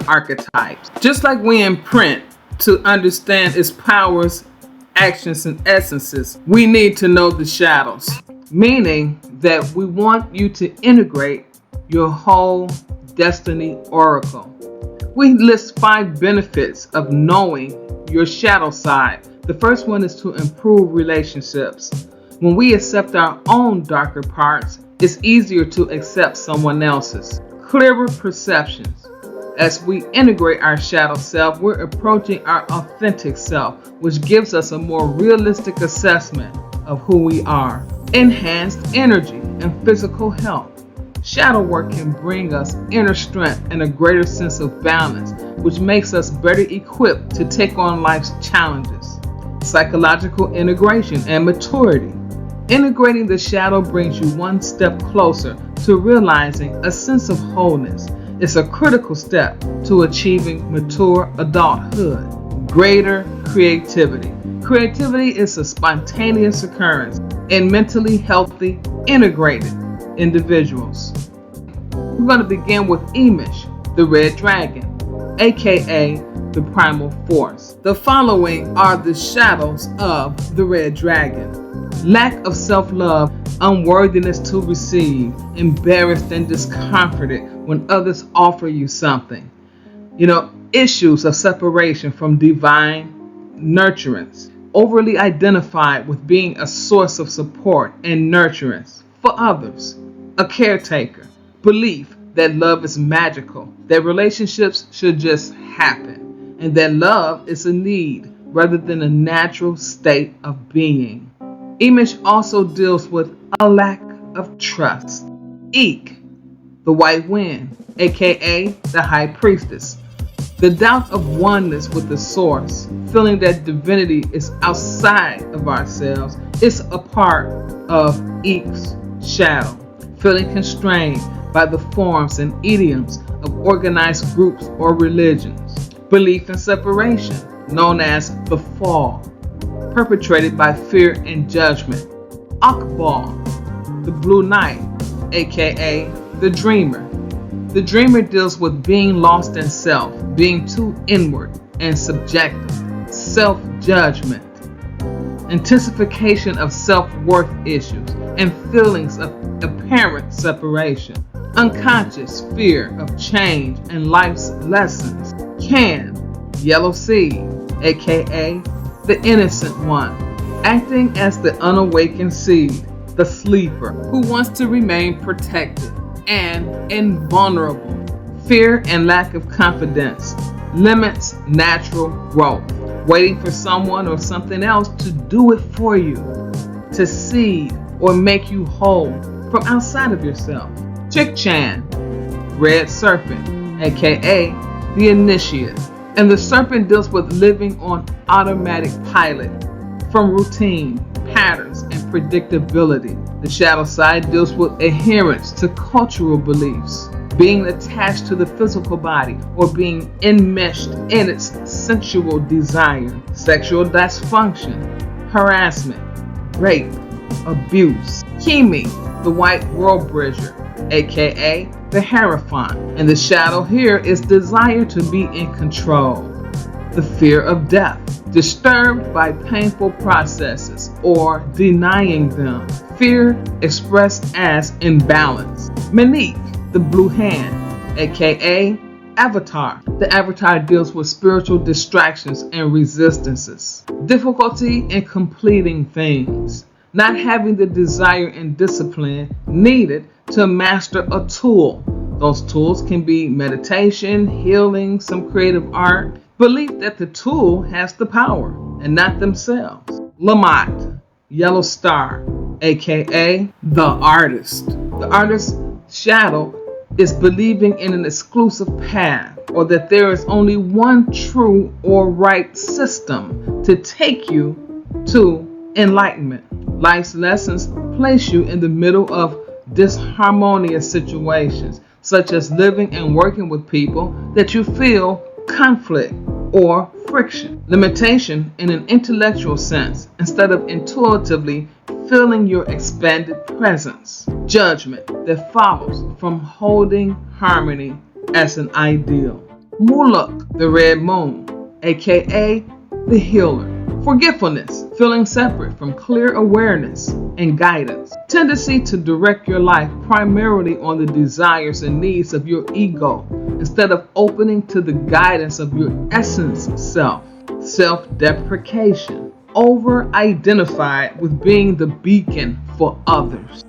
archetypes. Just like we imprint to understand its powers, actions, and essences, we need to know the shadows, meaning that we want you to integrate your whole destiny oracle. We list 5 benefits of knowing your shadow side. The first one is to improve relationships. When we accept our own darker parts, it's easier to accept someone else's. Clearer perceptions. As we integrate our shadow self, we're approaching our authentic self, which gives us a more realistic assessment of who we are. Enhanced energy and physical health. Shadow work can bring us inner strength and a greater sense of balance, which makes us better equipped to take on life's challenges. Psychological integration and maturity. Integrating the shadow brings you one step closer to realizing a sense of wholeness. It's a critical step to achieving mature adulthood. Greater creativity. Creativity is a spontaneous occurrence in mentally healthy, integrated individuals. We're going to begin with Emish, the red dragon, aka the primal force. The following are the shadows of the red dragon. Lack of self-love, unworthiness to receive, embarrassed and discomforted when others offer you something. Issues of separation from divine nurturance. Overly identified with being a source of support and nurturance for others. A caretaker. Belief that love is magical, that relationships should just happen, and that love is a need rather than a natural state of being. Emish also deals with a lack of trust. Eek, the white wind, aka the high priestess. The doubt of oneness with the source, feeling that divinity is outside of ourselves, is a part of Eek's shadow. Feeling constrained by the forms and idioms of organized groups or religions. Belief in separation, known as the fall, perpetrated by fear and judgment. Akbal, the blue knight, aka the dreamer. The dreamer deals with being lost in self, being too inward and subjective, self-judgment, intensification of self-worth issues, and feelings of apparent separation, unconscious fear of change and life's lessons. Can, yellow seed, aka the innocent one, acting as the unawakened seed, the sleeper, who wants to remain protected and invulnerable. Fear and lack of confidence limits natural growth, waiting for someone or something else to do it for you, to seed or make you whole from outside of yourself. Chick-chan, red serpent, aka the initiate. And the serpent deals with living on automatic pilot from routine, patterns, and predictability. The shadow side deals with adherence to cultural beliefs, being attached to the physical body, or being enmeshed in its sensual desire, sexual dysfunction, harassment, rape, abuse. Kimi, the white world bridger, aka the Hierophant, and the shadow here is desire to be in control. The fear of death, disturbed by painful processes or denying them. Fear expressed as imbalance. Manik, the blue hand, aka Avatar. The Avatar deals with spiritual distractions and resistances. Difficulty in completing things. Not having the desire and discipline needed to master a tool. Those tools can be meditation, healing, some creative art. Belief that the tool has the power and not themselves. Lamont, yellow star, aka the artist. The artist's shadow is believing in an exclusive path, or that there is only one true or right system to take you to enlightenment. Life's lessons place you in the middle of disharmonious situations, such as living and working with people that you feel conflict or friction. Limitation in an intellectual sense, instead of intuitively feeling your expanded presence. Judgment that follows from holding harmony as an ideal. Muluk, the red moon, aka the healer. Forgetfulness, feeling separate from clear awareness and guidance. Tendency to direct your life primarily on the desires and needs of your ego instead of opening to the guidance of your essence self. Self-deprecation, over-identified with being the beacon for others.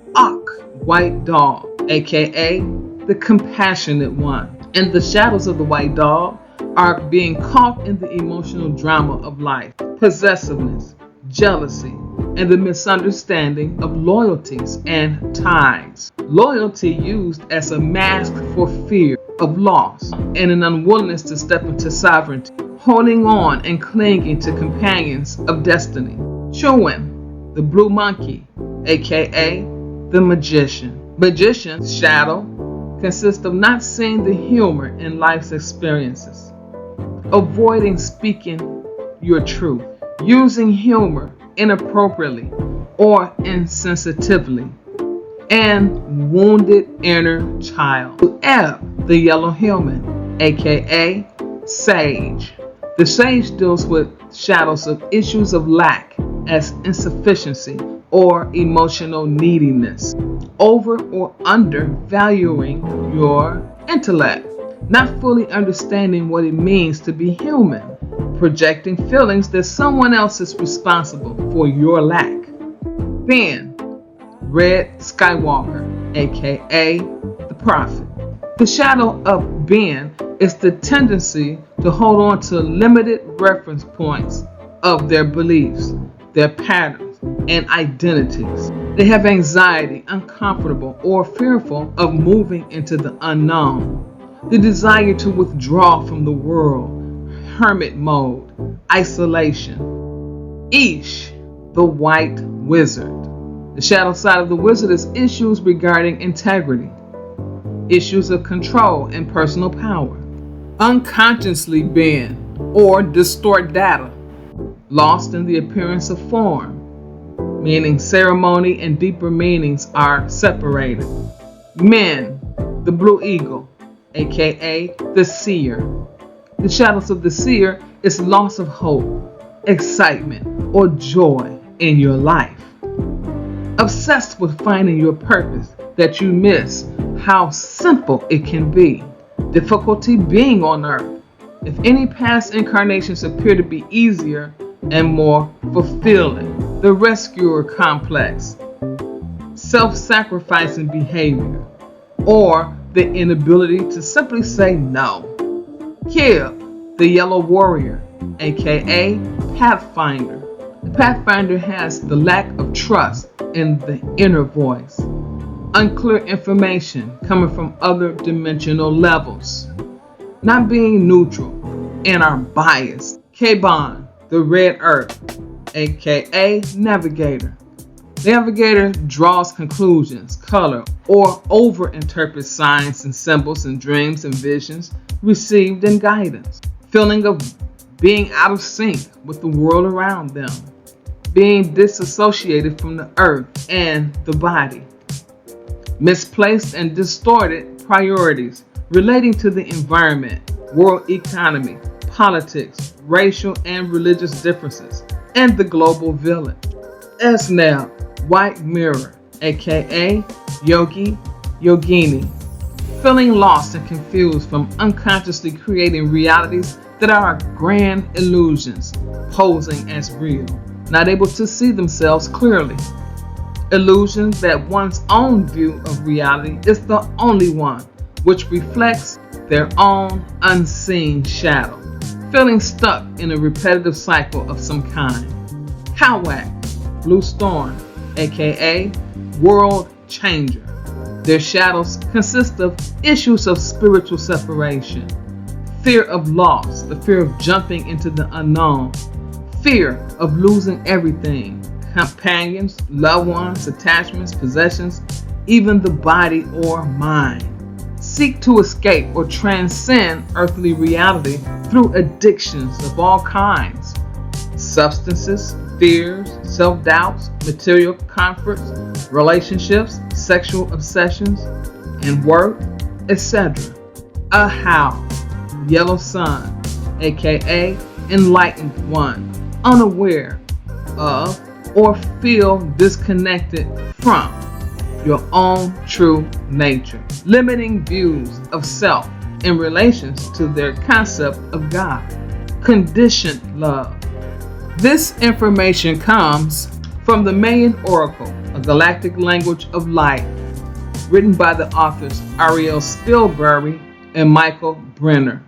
White dog, aka the compassionate one. And the shadows of the white dog are being caught in the emotional drama of life, possessiveness, jealousy, and the misunderstanding of loyalties and ties. Loyalty used as a mask for fear of loss and an unwillingness to step into sovereignty, holding on and clinging to companions of destiny. Chewin, the blue monkey, aka the magician. Magician's shadow consists of not seeing the humor in life's experiences, avoiding speaking your truth, using humor inappropriately or insensitively, and wounded inner child. Ebb, the yellow human, aka sage. The sage deals with shadows of issues of lack as insufficiency or emotional neediness, over or undervaluing your intellect, not fully understanding what it means to be human, projecting feelings that someone else is responsible for your lack. Ben, red SKYWALKER, aka the prophet. The shadow of Ben is the tendency to hold on to limited reference points of their beliefs, their patterns, and identities. They have anxiety, uncomfortable, or fearful of moving into the unknown. The desire to withdraw from the world, hermit mode, isolation. Ish, the white wizard. The shadow side of the wizard is issues regarding integrity, issues of control and personal power. Unconsciously bend or distort data, lost in the appearance of form, meaning ceremony and deeper meanings are separated. Men, the blue eagle, aka the seer. The shadows of the seer is loss of hope, excitement, or joy in your life. Obsessed with finding your purpose that you miss how simple it can be. Difficulty being on earth. If any past incarnations appear to be easier and more fulfilling. The rescuer complex, self-sacrificing behavior, or the inability to simply say no. Kib, the yellow warrior, aka Pathfinder. The Pathfinder has the lack of trust in the inner voice, unclear information coming from other dimensional levels, not being neutral, and are biased. Kaban, the red earth, aka Navigator. The Navigator draws conclusions, color, or overinterprets signs and symbols and dreams and visions received in guidance. Feeling of being out of sync with the world around them. Being disassociated from the earth and the body. Misplaced and distorted priorities relating to the environment, world economy, politics, racial and religious differences, and the global village. Esnab, white mirror, aka Yogi, Yogini. Feeling lost and confused from unconsciously creating realities that are grand illusions, posing as real, not able to see themselves clearly. Illusions that one's own view of reality is the only one, which reflects their own unseen shadow. Feeling stuck in a repetitive cycle of some kind. Kawak, blue storm, aka world changer. Their shadows consist of issues of spiritual separation, fear of loss, the fear of jumping into the unknown, fear of losing everything, companions, loved ones, attachments, possessions, even the body or mind. Seek to escape or transcend earthly reality through addictions of all kinds, substances, fears, self-doubts, material comforts, relationships, sexual obsessions, and work, etc. A how, yellow sun, aka enlightened one, unaware of or feel disconnected from your own true nature, limiting views of self in relations to their concept of God, conditioned love. This information comes from the Mayan Oracle, a galactic language of light, written by the authors Ariel Spilberry and Michael Brenner.